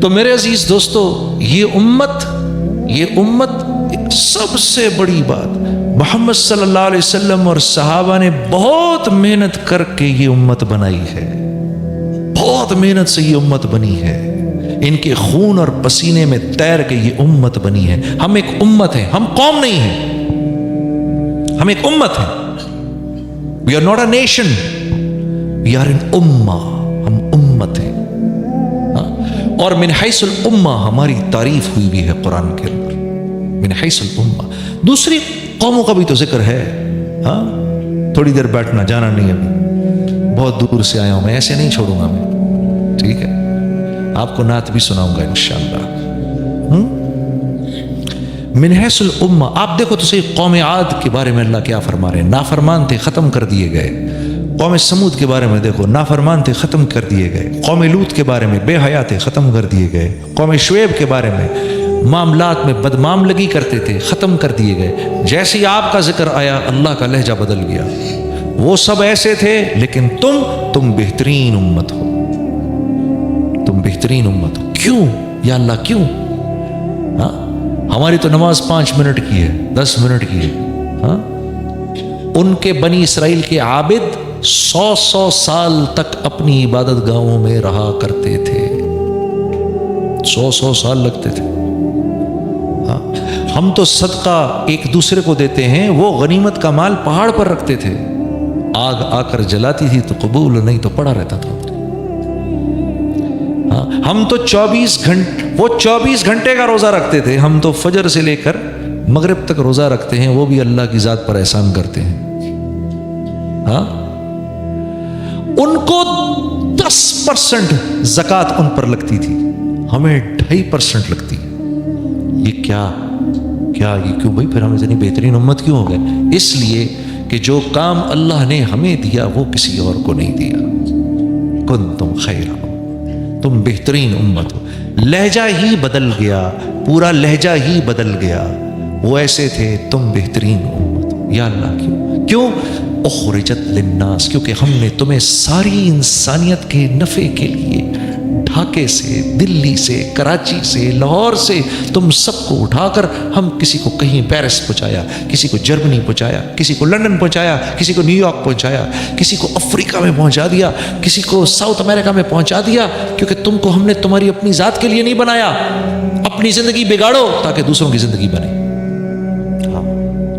تو میرے عزیز دوستو، یہ امت سب سے بڑی بات، محمد صلی اللہ علیہ وسلم اور صحابہ نے بہت محنت کر کے یہ امت بنائی ہے، بہت محنت سے یہ امت بنی ہے، ان کے خون اور پسینے میں تیر کے یہ امت بنی ہے۔ ہم ایک امت ہیں، ہم قوم نہیں ہیں، ہم ایک امت ہیں۔ We are not a nation, we are an امہ، ہم امت ہیں۔ اور من حیث الامہ ہماری تعریف ہوئی بھی ہے قرآن کے اندر، من حیث الامہ۔ دوسری قوموں کا بھی تو ذکر ہے، ہاں تھوڑی دیر بیٹھنا، جانا نہیں، ابھی بہت دور سے آیا ہوں میں، ایسے نہیں چھوڑوں گا میں، ٹھیک ہے؟ آپ کو نعت بھی سناؤں گا انشاءاللہ۔ من حیث الامہ، آپ دیکھو تو صحیح، قوم عاد کے بارے میں اللہ کیا فرما رہے ہیں، نافرمان تھے ختم کر دیے گئے۔ قوم سمود کے بارے میں دیکھو، نافرمان تھے ختم کر دیے گئے۔ قوم لوط کے بارے میں بے حیا تھے، ختم کر دیے گئے۔ قوم شعیب کے بارے میں معاملات میں بدمعاملگی کرتے تھے، ختم کر دیے گئے۔ جیسے ہی آپ کا ذکر آیا اللہ کا لہجہ بدل گیا، وہ سب ایسے تھے لیکن تم بہترین امت ہو، تم بہترین امت ہو۔ کیوں یا اللہ کیوں؟ ہاں ہماری تو نماز 5 منٹ کی ہے، 10 منٹ کی ہے، ہاں ان کے بنی اسرائیل کے عابد 100 سال تک اپنی عبادت گاہوں میں رہا کرتے تھے، 100 سال لگتے تھے۔ ہاں ہم تو صدقہ ایک دوسرے کو دیتے ہیں، وہ غنیمت کا مال پہاڑ پر رکھتے تھے، آگ آ کر جلاتی تھی تو قبول، نہیں تو پڑا رہتا تھا۔ ہاں ہم تو 24 گھنٹے کا روزہ رکھتے تھے، ہم تو فجر سے لے کر مغرب تک روزہ رکھتے ہیں، وہ بھی اللہ کی ذات پر احسان کرتے ہیں۔ ہاں ان کو 10% زکوٰۃ ان پر لگتی تھی، ہمیں 2.5% لگتی ہے۔ یہ کیا یہ کیوں بھائی؟ پھر ہم اتنی بہترین امت کیوں ہو گئے؟ اس لیے کہ جو کام اللہ نے ہمیں دیا وہ کسی اور کو نہیں دیا۔ کنتم خیر، تم بہترین امت ہو۔ لہجہ ہی بدل گیا، پورا لہجہ ہی بدل گیا، وہ ایسے تھے، تم بہترین امت ہو۔ یا اللہ کیوں؟ اخرجت للناس، کیونکہ ہم نے تمہیں ساری انسانیت کے نفع کے لیے ڈھاکے سے، دلی سے، کراچی سے، لاہور سے تم سب کو اٹھا کر ہم کسی کو کہیں پیرس پہنچایا، کسی کو جرمنی پہنچایا، کسی کو لندن پہنچایا، کسی کو نیو یارک پہنچایا، کسی کو افریقہ میں پہنچا دیا، کسی کو ساؤتھ امریکہ میں پہنچا دیا، کیونکہ تم کو ہم نے تمہاری اپنی ذات کے لیے نہیں بنایا۔ اپنی زندگی بگاڑو تاکہ دوسروں کی زندگی بنے۔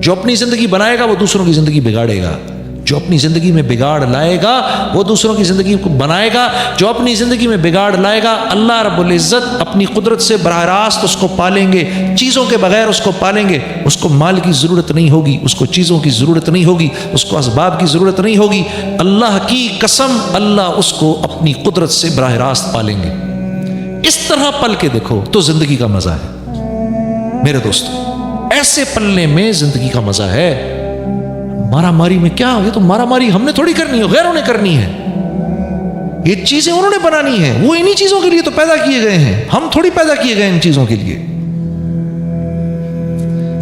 جو اپنی زندگی بنائے گا وہ دوسروں کی زندگی بگاڑے گا، جو اپنی زندگی میں بگاڑ لائے گا وہ دوسروں کی زندگی کو بنائے گا، جو اپنی زندگی میں بگاڑ لائے گا اللہ رب العزت اپنی قدرت سے براہ راست اس کو پالیں گے، چیزوں کے بغیر اس کو پالیں گے۔ اس کو مال کی ضرورت نہیں ہوگی، اس کو چیزوں کی ضرورت نہیں ہوگی، اس کو اسباب کی ضرورت نہیں ہوگی۔ اللہ کی قسم، اللہ اس کو اپنی قدرت سے براہ راست پالیں گے۔ اس طرح پل کے دیکھو تو زندگی کا مزہ ہے میرے دوستو، ایسے پلنے میں زندگی کا مزہ ہے۔ مارا ماری میں کیا؟ یہ تو مارا ماری ہم نے تھوڑی کرنی ہے، غیروں نے کرنی ہے۔ یہ چیزیں انہوں نے بنانی ہیں، وہ انہی چیزوں کے لیے تو پیدا کیے گئے ہیں، ہم تھوڑی پیدا کیے گئے ان چیزوں کے لیے۔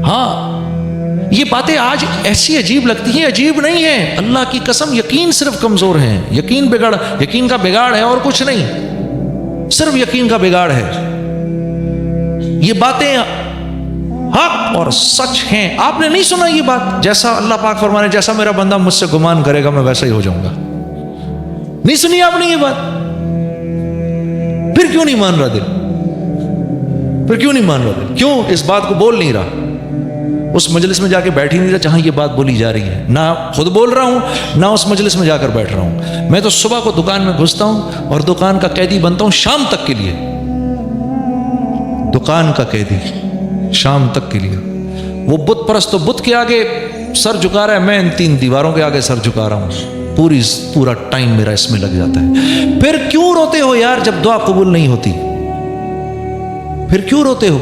ہاں یہ باتیں آج ایسی عجیب لگتی ہیں، عجیب نہیں ہیں، اللہ کی قسم یقین صرف کمزور ہیں، یقین کا بگاڑ ہے اور کچھ نہیں، صرف یقین کا بگاڑ ہے۔ یہ باتیں حق اور سچ ہیں۔ آپ نے نہیں سنا یہ بات؟ جیسا اللہ پاک فرمانے، جیسا میرا بندہ مجھ سے گمان کرے گا میں ویسا ہی ہو جاؤں گا۔ نہیں سنی آپ نے یہ بات؟ پھر کیوں نہیں مان رہا دل؟ پھر کیوں نہیں مان رہا دل؟ کیوں اس بات کو بول نہیں رہا؟ اس مجلس میں جا کے بیٹھ ہی نہیں رہا جہاں یہ بات بولی جا رہی ہے، نہ خود بول رہا ہوں نہ اس مجلس میں جا کر بیٹھ رہا ہوں۔ میں تو صبح کو دکان میں گھستا ہوں اور دکان کا قیدی بنتا ہوں شام تک کے لیے، دکان کا قیدی شام تک کے لیے۔ وہ بت پرست تو بت کے آگے سر جھکا رہا ہے، میں ان 3 دیواروں کے آگے سر جھکا رہا ہوں، پورا ٹائم میرا اس میں لگ جاتا ہے۔ پھر کیوں روتے ہو یار جب دعا قبول نہیں ہوتی؟ پھر کیوں روتے ہو؟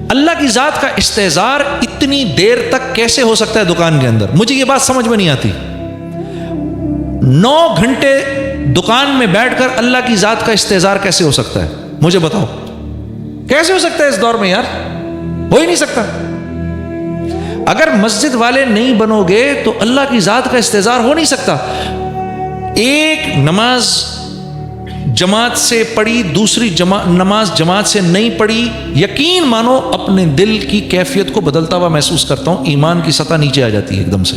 اللہ کی ذات کا استحضار اتنی دیر تک کیسے ہو سکتا ہے دکان کے اندر؟ مجھے یہ بات سمجھ میں نہیں آتی۔ 9 گھنٹے دکان میں بیٹھ کر اللہ کی ذات کا استحضار کیسے ہو سکتا ہے؟ مجھے بتاؤ کیسے ہو سکتا ہے اس دور میں یار؟ ہو ہی نہیں سکتا۔ اگر مسجد والے نہیں بنو گے تو اللہ کی ذات کا استحضار ہو نہیں سکتا۔ ایک نماز جماعت سے پڑھی، دوسری نماز جماعت سے نہیں پڑھی، یقین مانو اپنے دل کی کیفیت کو بدلتا ہوا محسوس کرتا ہوں، ایمان کی سطح نیچے آ جاتی ہے ایک دم سے۔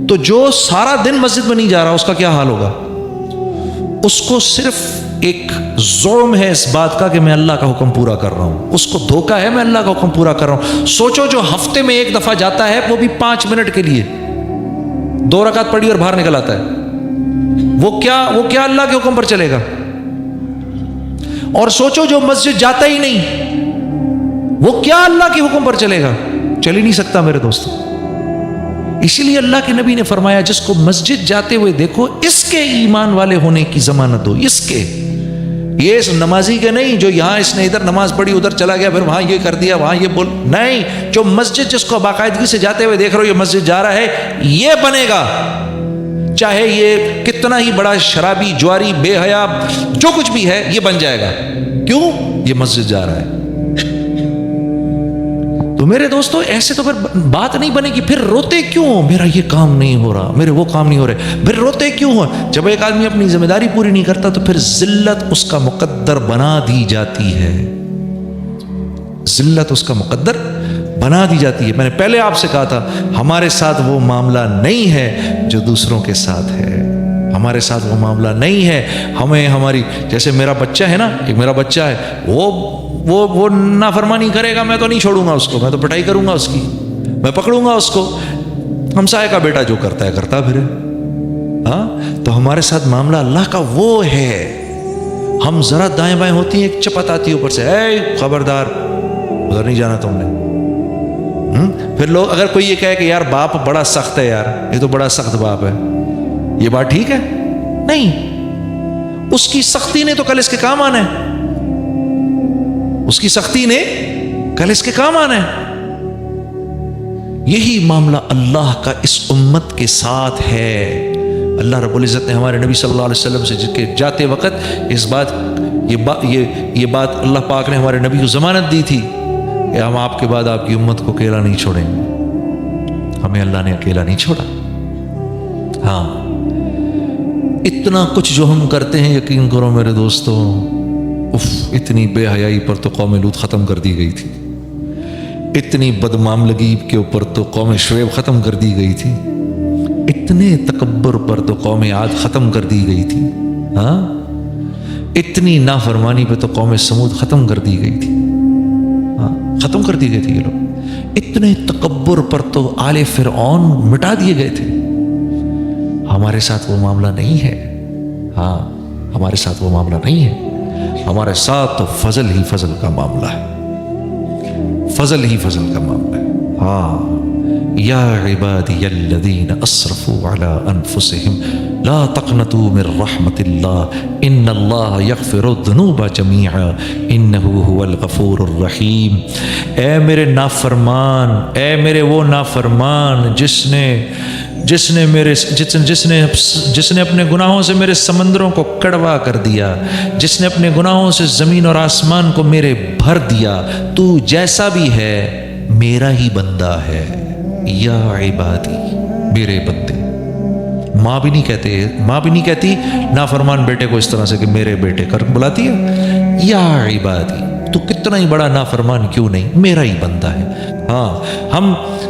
تو جو سارا دن مسجد میں نہیں جا رہا اس کا کیا حال ہوگا؟ اس کو صرف ایک ظلم ہے اس بات کا کہ میں اللہ کا حکم پورا کر رہا ہوں، اس کو دھوکا ہے میں اللہ کا حکم پورا کر رہا ہوں۔ سوچو جو ہفتے میں ایک دفعہ جاتا ہے وہ بھی 5 منٹ کے لیے 2 رکعت پڑھی اور باہر نکل آتا ہے، وہ کیا اللہ کے حکم پر چلے گا؟ اور سوچو جو مسجد جاتا ہی نہیں وہ کیا اللہ کے حکم پر چلے گا؟ چل ہی نہیں سکتا میرے دوستو۔ اسی لیے اللہ کے نبی نے فرمایا جس کو مسجد جاتے ہوئے دیکھو اس کے ایمان والے ہونے کی ضمانت دو، اس کے، یہ اس نمازی کے نہیں جو یہاں اس نے ادھر نماز پڑھی ادھر چلا گیا پھر وہاں یہ کر دیا وہاں یہ بول، نہیں، جو مسجد جس کو باقاعدگی سے جاتے ہوئے دیکھ رہے ہو یہ مسجد جا رہا ہے، یہ بنے گا، چاہے یہ کتنا ہی بڑا شرابی جواری بے حیا جو کچھ بھی ہے یہ بن جائے گا۔ کیوں؟ یہ مسجد جا رہا ہے۔ تو میرے دوستو ایسے تو پھر بات نہیں بنے گی، پھر روتے کیوں ہو میرا یہ کام نہیں ہو رہا، میرے وہ کام نہیں ہو رہے، پھر روتے کیوں ہو؟ جب ایک آدمی اپنی ذمہ داری پوری نہیں کرتا تو پھر ذلت اس کا مقدر بنا دی جاتی ہے، ذلت اس کا مقدر بنا دی جاتی ہے۔ میں نے پہلے آپ سے کہا تھا ہمارے ساتھ وہ معاملہ نہیں ہے جو دوسروں کے ساتھ ہے، ہمارے ساتھ وہ معاملہ نہیں ہے۔ ہمیں ہماری جیسے میرا بچہ ہے نا، ایک میرا بچہ ہے وہ نافرمانی کرے گا میں تو نہیں چھوڑوں گا اس کو، میں تو پٹائی کروں گا اس کی، میں پکڑوں گا اس کو۔ ہمسائے کا بیٹا جو کرتا ہے کرتا پھرے، ہاں۔ تو ہمارے ساتھ معاملہ اللہ کا وہ ہے، ہم ذرا دائیں بائیں ہوتی ہیں ایک چپت آتی ہے اوپر سے، اے خبردار ادھر نہیں جانا تم نے۔ پھر لوگ اگر کوئی یہ کہے کہ یار باپ بڑا سخت ہے، یار یہ تو بڑا سخت باپ ہے، یہ بات ٹھیک ہے؟ نہیں، اس کی سختی نے تو کل اس کے کام آنا ہے، اس کی سختی نے کل اس کے کام آنا ہے۔ یہی معاملہ اللہ کا اس امت کے ساتھ ہے۔ اللہ رب العزت نے ہمارے نبی صلی اللہ علیہ وسلم سے جاتے وقت یہ بات اللہ پاک نے ہمارے نبی کو ضمانت دی تھی کہ ہم آپ کے بعد آپ کی امت کو اکیلا نہیں چھوڑیں گے۔ ہمیں اللہ نے اکیلا نہیں چھوڑا۔ ہاں، اتنا کچھ جو ہم کرتے ہیں یقین کرو میرے دوستو، اتنی بے حیائی پر تو قوم لوط ختم کر دی گئی تھی، اتنی بدمعاملگی کے اوپر تو قوم شعیب ختم کر دی گئی تھی، اتنے تکبر پر تو قوم عاد ختم کر دی گئی تھی، ہاں، اتنی نافرمانی پہ تو قوم سمود ختم کر دی گئی تھی، ہاں، ختم کر دی گئی تھی۔ یہ لوگ اتنے تکبر پر تو آل فرعون مٹا دیے گئے تھے۔ ہمارے ساتھ وہ معاملہ نہیں ہے، ہاں، ہمارے ساتھ وہ معاملہ نہیں ہے، ہمارے ساتھ تو فضل ہی فضل کا معاملہ ہے، فضل ہی فضل کا معاملہ ہے۔ ہاں، یا عبادی الذین اسرفوا علی انفسہم لا تقنطوا من رحمت اللہ ان اللہ یغفر الذنوب جمیعا انہ هو الغفور الرحیم۔ اے میرے نافرمان، اے میرے وہ نافرمان جس نے اپنے گناہوں سے میرے سمندروں کو کڑوا کر دیا، جس نے اپنے گناہوں سے زمین اور آسمان کو میرے بھر دیا، تو جیسا بھی ہے میرا ہی بندہ ہے۔ یا عبادی، میرے بندے۔ ماں بھی نہیں کہتی نافرمان بیٹے کو اس طرح سے کہ میرے بیٹے کر بلاتی ہے، یا عبادی، تو کتنا ہی بڑا نافرمان کیوں نہیں، میرا ہی بندہ ہے۔ ہاں،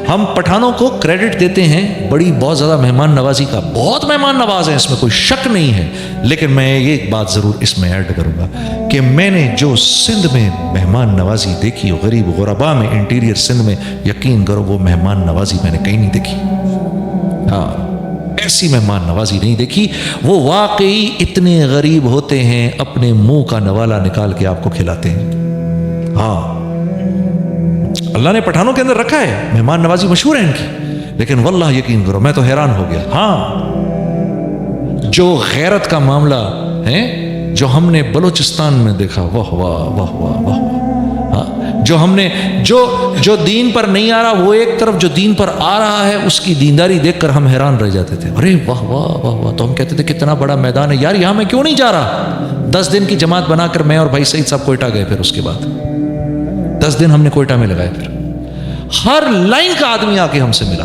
ہم پٹھانوں کو کریڈٹ دیتے ہیں بڑی بہت زیادہ مہمان نوازی کا، بہت مہمان نواز ہیں، اس میں کوئی شک نہیں ہے، لیکن میں یہ بات ضرور اس میں ایڈ کروں گا کہ میں نے جو سندھ میں مہمان نوازی دیکھی، غریب غربا میں، انٹیریئر سندھ میں، یقین کرو وہ مہمان نوازی میں نے کہیں نہیں دیکھی۔ ہاں، ایسی مہمان نوازی نہیں دیکھی۔ وہ واقعی اتنے غریب ہوتے ہیں اپنے منہ کا نوالا نکال کے آپ کو کھلاتے ہیں۔ ہاں، اللہ نے پٹھانوں کے اندر رکھا ہے، مہمان نوازی مشہور ہے ان کی، لیکن واللہ یقین کرو میں تو حیران ہو گیا۔ ہاں، جو غیرت کا معاملہ ہے جو ہم نے بلوچستان میں دیکھا، واہ واہ واہ واہ واہ، ہاں، جو ہم نے جو دین پر نہیں آ رہا وہ ایک طرف، جو دین پر آ رہا ہے اس کی دینداری دیکھ کر ہم حیران رہ جاتے تھے، ارے واہ واہ واہ واہ، تو ہم کہتے تھے کتنا بڑا میدان ہے یار، یہاں میں کیوں نہیں جا رہا۔ 10 دن کی جماعت بنا کر میں اور بھائی سعید صاحب کوئٹہ گئے، پھر اس کے بعد 10 دن ہم نے کوئٹہ میں لگائے، پھر ہر لائن کا آدمی آ کے ہم سے ملا،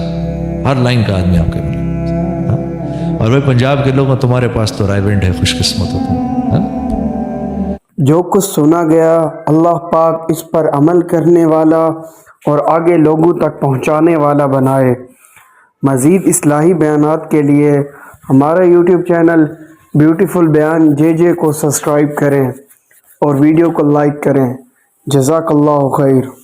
ہر لائن کا آدمی آ کے ملا، اور بھائی پنجاب کے لوگوں تمہارے پاس تو رائے ونڈ ہے، خوش قسمت ہو تم، ہاں؟ جو کچھ سنا گیا اللہ پاک اس پر عمل کرنے والا اور آگے لوگوں تک پہنچانے والا بنائے۔ مزید اصلاحی بیانات کے لیے ہمارا یوٹیوب چینل بیوٹیفل بیان JJ کو سبسکرائب کریں اور ویڈیو کو لائک کریں۔ جزاک اللہ خیر۔